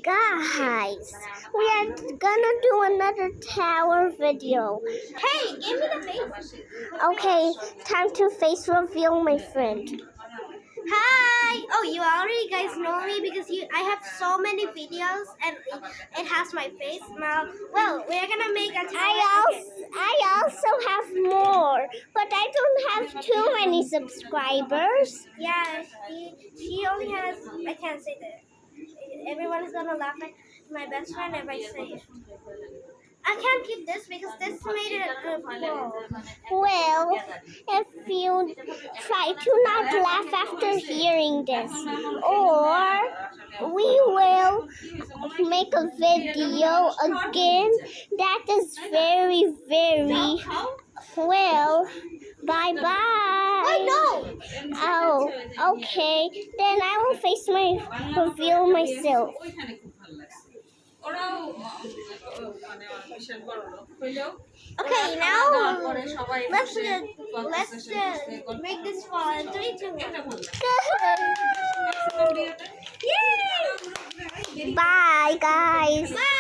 Guys, we are gonna do another tower video. Hey, give me the face. Okay, time to face reveal, my friend. Hi. Oh, you already guys know me because I have so many videos and it has my face now. Well, we're gonna make a tower. I also have more, but I don't have too many subscribers. Yeah, she only has. I can't say that. Everyone is gonna laugh at my best friend if I say it. I can't keep this because this made it a good one. Well, if you try to not laugh after hearing this, or we will make a video again that is very, very well. Bye bye. Wait, no. Oh, okay. Then I will face my reveal myself. Okay, now let's make this fun. 3, 2, 1. Bye, guys. Bye.